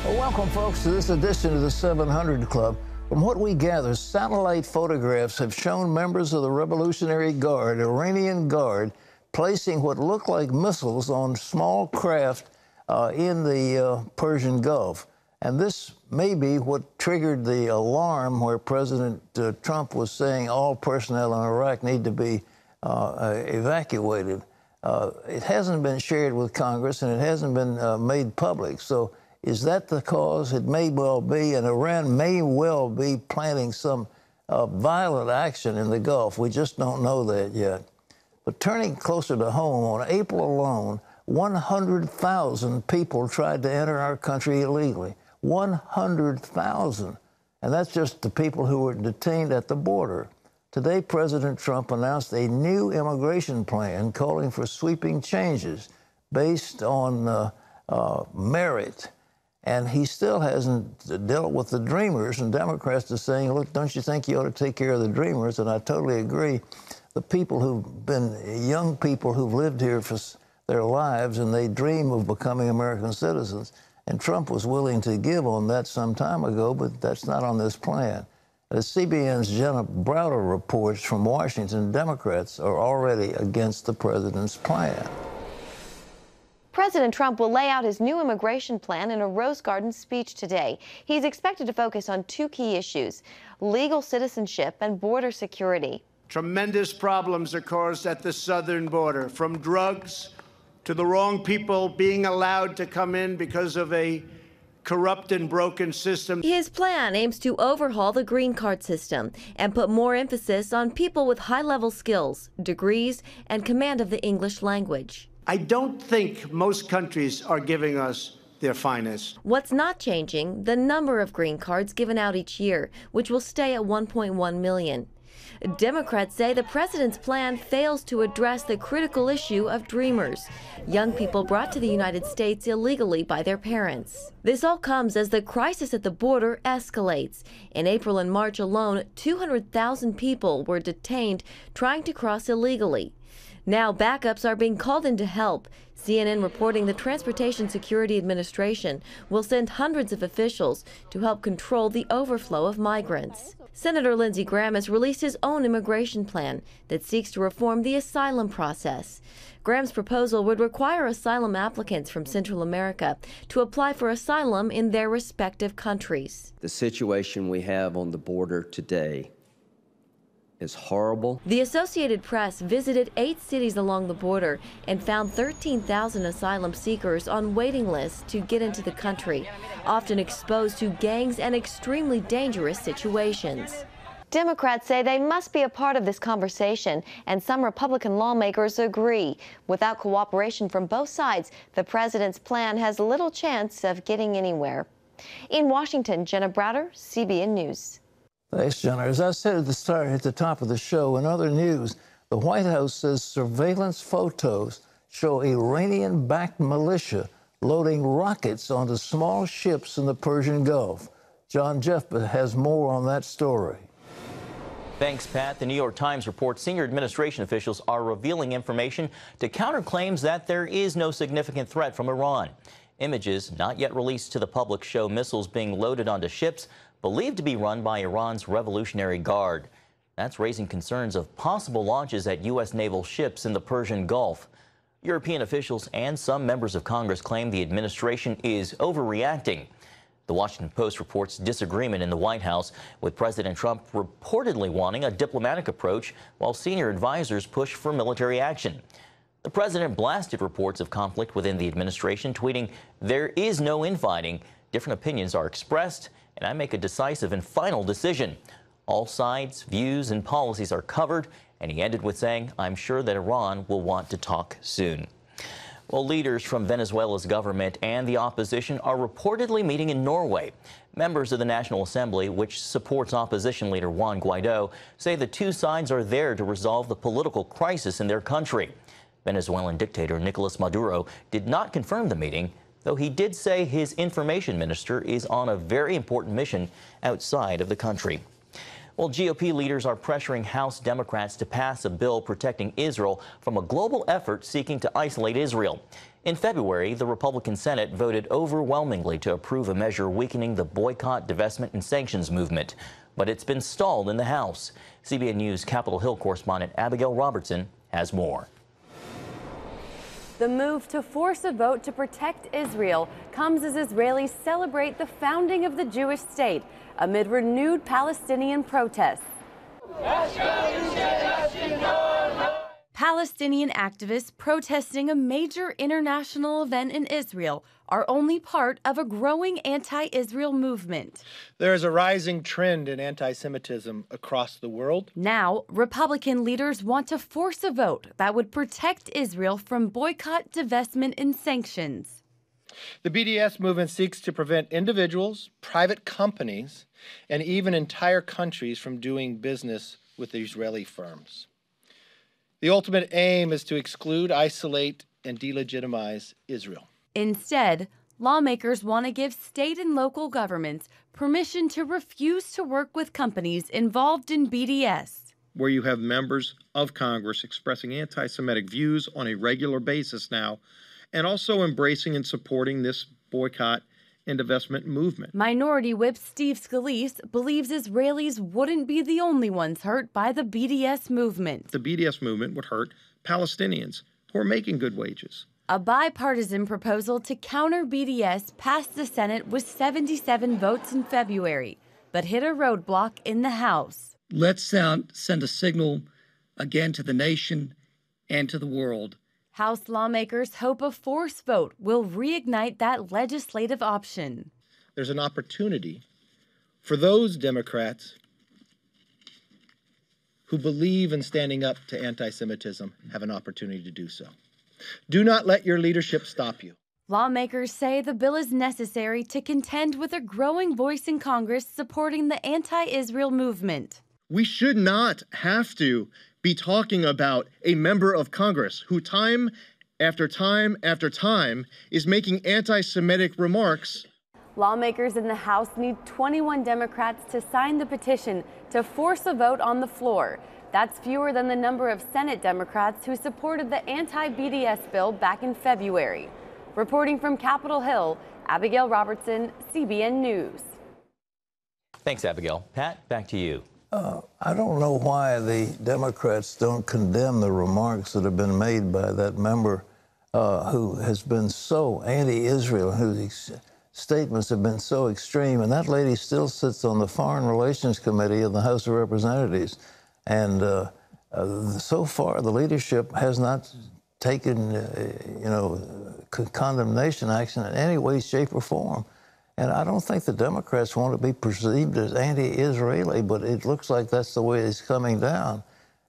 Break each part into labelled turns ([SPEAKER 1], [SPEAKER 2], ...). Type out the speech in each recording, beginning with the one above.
[SPEAKER 1] Well, welcome, folks, to this edition of the 700 Club. From what we gather, satellite photographs have shown members of the Revolutionary Guard, Iranian Guard, placing what look like missiles on small craft in the Persian Gulf. And this may be what triggered the alarm where President Trump was saying all personnel in Iraq need to be evacuated. It hasn't been shared with Congress, and it hasn't been made public. So is that the cause? It may well be, and Iran may well be planning some violent action in the Gulf. We just don't know that yet. But turning closer to home, on April alone, 100,000 people tried to enter our country illegally. 100,000. And that's just the people who were detained at the border. Today, President Trump announced a new immigration plan calling for sweeping changes based on merit. And he still hasn't dealt with the Dreamers, and Democrats are saying, look, don't you think you ought to take care of the Dreamers? And I totally agree. The people who've been young people who've lived here for their lives, and they dream of becoming American citizens. And Trump was willing to give on that some time ago, but that's not on this plan. As CBN's Jenna Browder reports from Washington, Democrats are already against the president's plan.
[SPEAKER 2] President Trump will lay out his new immigration plan in a Rose Garden speech today. He's expected to focus on two key issues: legal citizenship and border security.
[SPEAKER 3] Tremendous problems are caused at the southern border, from drugs to the wrong people being allowed to come in because of a corrupt and broken system.
[SPEAKER 2] His plan aims to overhaul the green card system and put more emphasis on people with high-level skills, degrees, and command of the English language.
[SPEAKER 3] I don't think most countries are giving us their finest.
[SPEAKER 2] What's not changing, the number of green cards given out each year, which will stay at 1.1 million. Democrats say the president's plan fails to address the critical issue of dreamers, young people brought to the United States illegally by their parents. This all comes as the crisis at the border escalates. In April and March alone, 200,000 people were detained trying to cross illegally. Now backups are being called in to help. CNN reporting the Transportation Security Administration will send hundreds of officials to help control the overflow of migrants. Senator Lindsey Graham has released his own immigration plan that seeks to reform the asylum process. Graham's proposal would require asylum applicants from Central America to apply for asylum in their respective countries.
[SPEAKER 4] The situation we have on the border today is horrible.
[SPEAKER 2] The Associated Press visited 8 cities along the border and found 13,000 asylum seekers on waiting lists to get into the country, often exposed to gangs and extremely dangerous situations. Democrats say they must be a part of this conversation, and some Republican lawmakers agree. Without cooperation from both sides, the president's plan has little chance of getting anywhere. In Washington, Jenna Browder, CBN News.
[SPEAKER 1] Thanks, Jenna. As I said at the top of the show, in other news, the White House says surveillance photos show Iranian-backed militia loading rockets onto small ships in the Persian Gulf. John Jeffbett has more on that story.
[SPEAKER 5] Thanks, Pat. The New York Times reports senior administration officials are revealing information to counter claims that there is no significant threat from Iran. Images not yet released to the public show missiles being loaded onto ships believed to be run by Iran's Revolutionary Guard. That's raising concerns of possible launches at U.S. naval ships in the Persian Gulf. European officials and some members of Congress claim the administration is overreacting. The Washington Post reports disagreement in the White House, with President Trump reportedly wanting a diplomatic approach while senior advisors push for military action. The president blasted reports of conflict within the administration, tweeting, "There is no infighting. Different opinions are expressed, and I make a decisive and final decision. All sides, views, and policies are covered." And he ended with saying, "I'm sure that Iran will want to talk soon." Well, leaders from Venezuela's government and the opposition are reportedly meeting in Norway. Members of the National Assembly, which supports opposition leader Juan Guaido, say the two sides are there to resolve the political crisis in their country. Venezuelan dictator Nicolas Maduro did not confirm the meeting, though he did say his information minister is on a very important mission outside of the country. Well, GOP leaders are pressuring House Democrats to pass a bill protecting Israel from a global effort seeking to isolate Israel. In February, the Republican Senate voted overwhelmingly to approve a measure weakening the boycott, divestment, and sanctions movement. But it's been stalled in the House. CBN News Capitol Hill correspondent Abigail Robertson has more.
[SPEAKER 6] The move to force a vote to protect Israel comes as Israelis celebrate the founding of the Jewish state amid renewed Palestinian protests. Palestinian activists protesting a major international event in Israel are only part of a growing anti-Israel movement.
[SPEAKER 7] There is a rising trend in anti-Semitism across the world.
[SPEAKER 6] Now, Republican leaders want to force a vote that would protect Israel from boycott, divestment, and sanctions.
[SPEAKER 7] The BDS movement seeks to prevent individuals, private companies, and even entire countries from doing business with Israeli firms. The ultimate aim is to exclude, isolate, and delegitimize Israel.
[SPEAKER 6] Instead, lawmakers want to give state and local governments permission to refuse to work with companies involved in BDS.
[SPEAKER 8] Where you have members of Congress expressing anti-Semitic views on a regular basis now, and also embracing and supporting this boycott and divestment movement.
[SPEAKER 6] Minority Whip Steve Scalise believes Israelis wouldn't be the only ones hurt by the BDS movement.
[SPEAKER 8] The BDS movement would hurt Palestinians who are making good wages.
[SPEAKER 6] A bipartisan proposal to counter BDS passed the Senate with 77 votes in February, but hit a roadblock in the House.
[SPEAKER 9] Let's send a signal again to the nation and to the world.
[SPEAKER 6] House lawmakers hope a force vote will reignite that legislative option.
[SPEAKER 7] There's an opportunity for those Democrats who believe in standing up to anti-Semitism have an opportunity to do so. Do not let your leadership stop you.
[SPEAKER 6] Lawmakers say the bill is necessary to contend with a growing voice in Congress supporting the anti-Israel movement.
[SPEAKER 8] We should not have to be talking about a member of Congress who time after time after time is making anti-Semitic remarks.
[SPEAKER 6] Lawmakers in the House need 21 Democrats to sign the petition to force a vote on the floor. That's fewer than the number of Senate Democrats who supported the anti-BDS bill back in February. Reporting from Capitol Hill, Abigail Robertson, CBN News.
[SPEAKER 5] Thanks, Abigail. Pat, back to you.
[SPEAKER 1] I don't know why the Democrats don't condemn the remarks that have been made by that member who has been so anti-Israel, whose statements have been so extreme. And that lady still sits on the Foreign Relations Committee of the House of Representatives. And so far, the leadership has not taken, condemnation action in any way, shape, or form. And I don't think the Democrats want to be perceived as anti-Israeli, but it looks like that's the way it's coming down,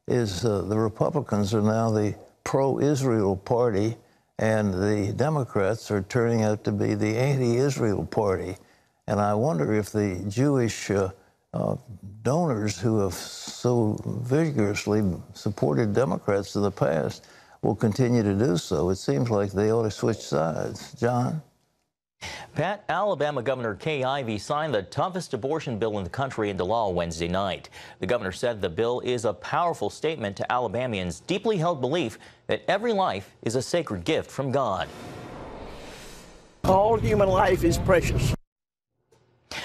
[SPEAKER 1] is the Republicans are now the pro-Israel party, and the Democrats are turning out to be the anti-Israel party. And I wonder if the Jewish donors who have so vigorously supported Democrats in the past will continue to do so. It seems like they ought to switch sides. John?
[SPEAKER 5] Pat, Alabama Governor Kay Ivey signed the toughest abortion bill in the country into law Wednesday night. The governor said the bill is a powerful statement to Alabamians' deeply held belief that every life is a sacred gift from God.
[SPEAKER 10] All human life is precious.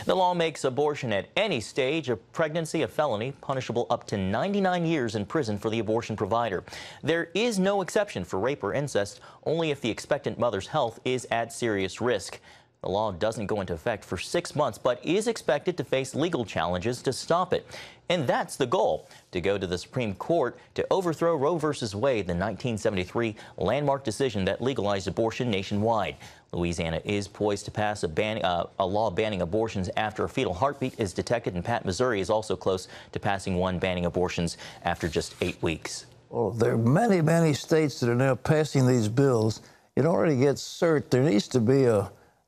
[SPEAKER 5] The law makes abortion at any stage of pregnancy a felony, punishable up to 99 years in prison for the abortion provider. There is no exception for rape or incest, only if the expectant mother's health is at serious risk. The law doesn't go into effect for 6 months, but is expected to face legal challenges to stop it. And that's the goal, to go to the Supreme Court to overthrow Roe v. Wade, the 1973 landmark decision that legalized abortion nationwide. Louisiana is poised to pass a law banning abortions after a fetal heartbeat is detected, and Pat, Missouri is also close to passing one banning abortions after just 8 weeks.
[SPEAKER 1] Well, there are many, many states that are now passing these bills. In order to get cert, there needs to be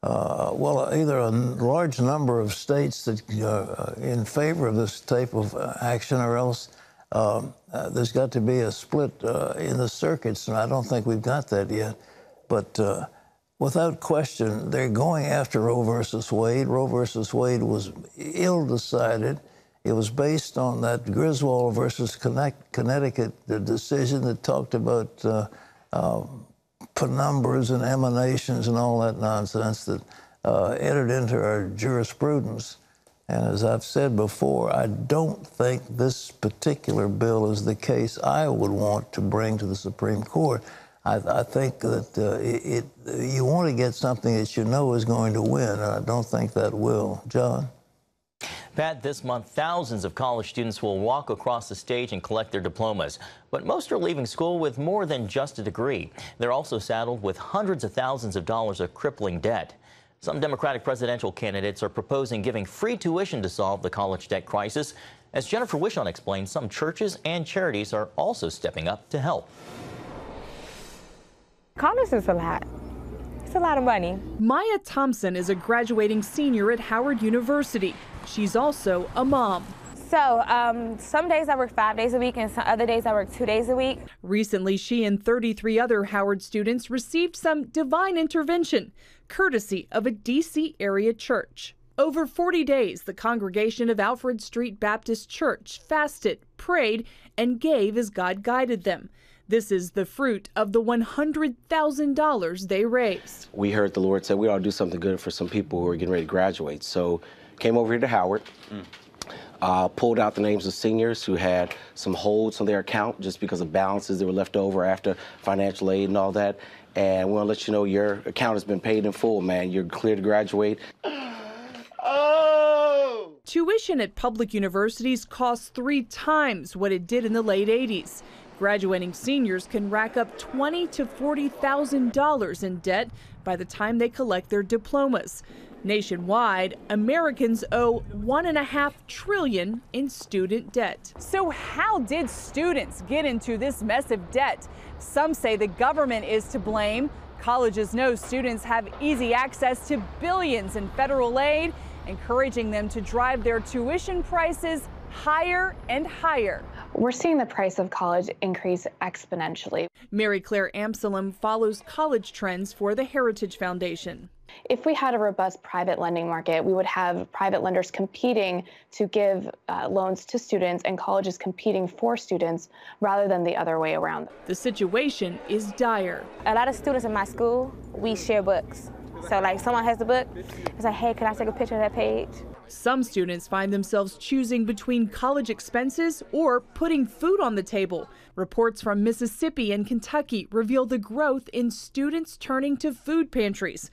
[SPEAKER 1] either a large number of states that are in favor of this type of action, or else there's got to be a split in the circuits, and I don't think we've got that yet. But without question, they're going after Roe versus Wade. Roe versus Wade was ill-decided. It was based on that Griswold versus Connecticut decision that talked about penumbras and emanations and all that nonsense that entered into our jurisprudence. And as I've said before, I don't think this particular bill is the case I would want to bring to the Supreme Court. I think that you want to get something that you know is going to win, and I don't think that will. John?
[SPEAKER 5] Pat, this month, thousands of college students will walk across the stage and collect their diplomas. But most are leaving school with more than just a degree. They're also saddled with hundreds of thousands of dollars of crippling debt. Some Democratic presidential candidates are proposing giving free tuition to solve the college debt crisis. As Jennifer Wishon explains, some churches and charities are also stepping up to help.
[SPEAKER 10] College is a lot. It's a lot of money.
[SPEAKER 11] Maya Thompson is a graduating senior at Howard University. She's also a mom.
[SPEAKER 10] So some days I work 5 days a week and some other days I work 2 days a week.
[SPEAKER 11] Recently, she and 33 other Howard students received some divine intervention, courtesy of a D.C. area church. Over 40 days, the congregation of Alfred Street Baptist Church fasted, prayed, and gave as God guided them. This is the fruit of the $100,000 they raised.
[SPEAKER 12] We heard the Lord say we ought to do something good for some people who are getting ready to graduate. So came over here to Howard, pulled out the names of seniors who had some holds on their account just because of balances that were left over after financial aid and all that. And we want to let you know your account has been paid in full, man. You're clear to graduate.
[SPEAKER 11] Oh! Tuition at public universities costs 3 times what it did in the late 80s. Graduating seniors can rack up $20,000 to $40,000 in debt by the time they collect their diplomas. Nationwide, Americans owe $1.5 trillion in student debt.
[SPEAKER 13] So how did students get into this mess of debt? Some say the government is to blame. Colleges know students have easy access to billions in federal aid, encouraging them to drive their tuition prices higher and higher.
[SPEAKER 14] We're seeing the price of college increase exponentially.
[SPEAKER 11] Mary Claire Amsalem follows college trends for the Heritage Foundation.
[SPEAKER 14] If we had a robust private lending market, we would have private lenders competing to give loans to students and colleges competing for students rather than the other way around.
[SPEAKER 11] The situation is dire.
[SPEAKER 10] A lot of students in my school, we share books. So like someone has the book, it's like, hey, can I take a picture of that page?
[SPEAKER 11] Some students find themselves choosing between college expenses or putting food on the table. Reports from Mississippi and Kentucky reveal the growth in students turning to food pantries.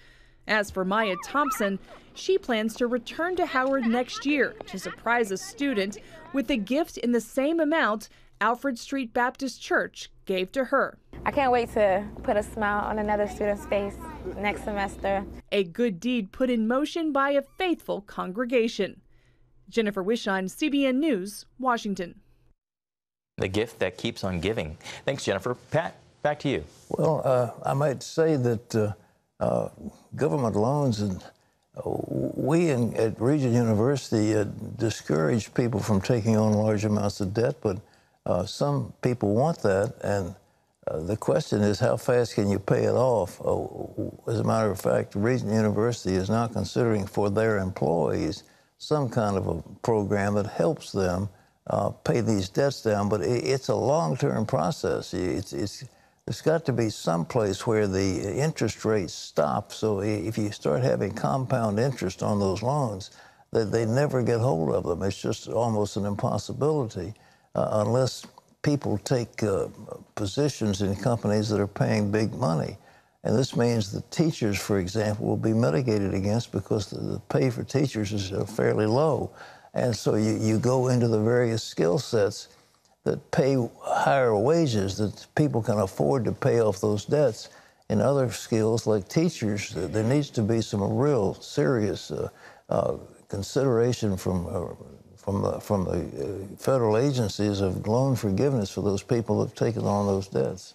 [SPEAKER 11] As for Maya Thompson, she plans to return to Howard next year to surprise a student with a gift in the same amount Alfred Street Baptist Church gave to her.
[SPEAKER 10] I can't wait to put a smile on another student's face next semester.
[SPEAKER 11] A good deed put in motion by a faithful congregation. Jennifer Wishon, CBN News, Washington.
[SPEAKER 5] The gift that keeps on giving. Thanks, Jennifer. Pat, back to you.
[SPEAKER 1] Well, I might say that government loans, and we at Regent University discourage people from taking on large amounts of debt, but some people want that, and the question is how fast can you pay it off? As a matter of fact, Regent University is now considering for their employees some kind of a program that helps them pay these debts down, but it's a long-term process. There's got to be some place where the interest rates stop, so if you start having compound interest on those loans, that they never get hold of them. It's just almost an impossibility unless people take positions in companies that are paying big money. And this means that teachers, for example, will be mitigated against because the pay for teachers is fairly low. And so you go into the various skill sets that pay higher wages, that people can afford to pay off those debts. In other skills like teachers, there needs to be some real serious consideration from the federal agencies of loan forgiveness for those people who have taken on those debts.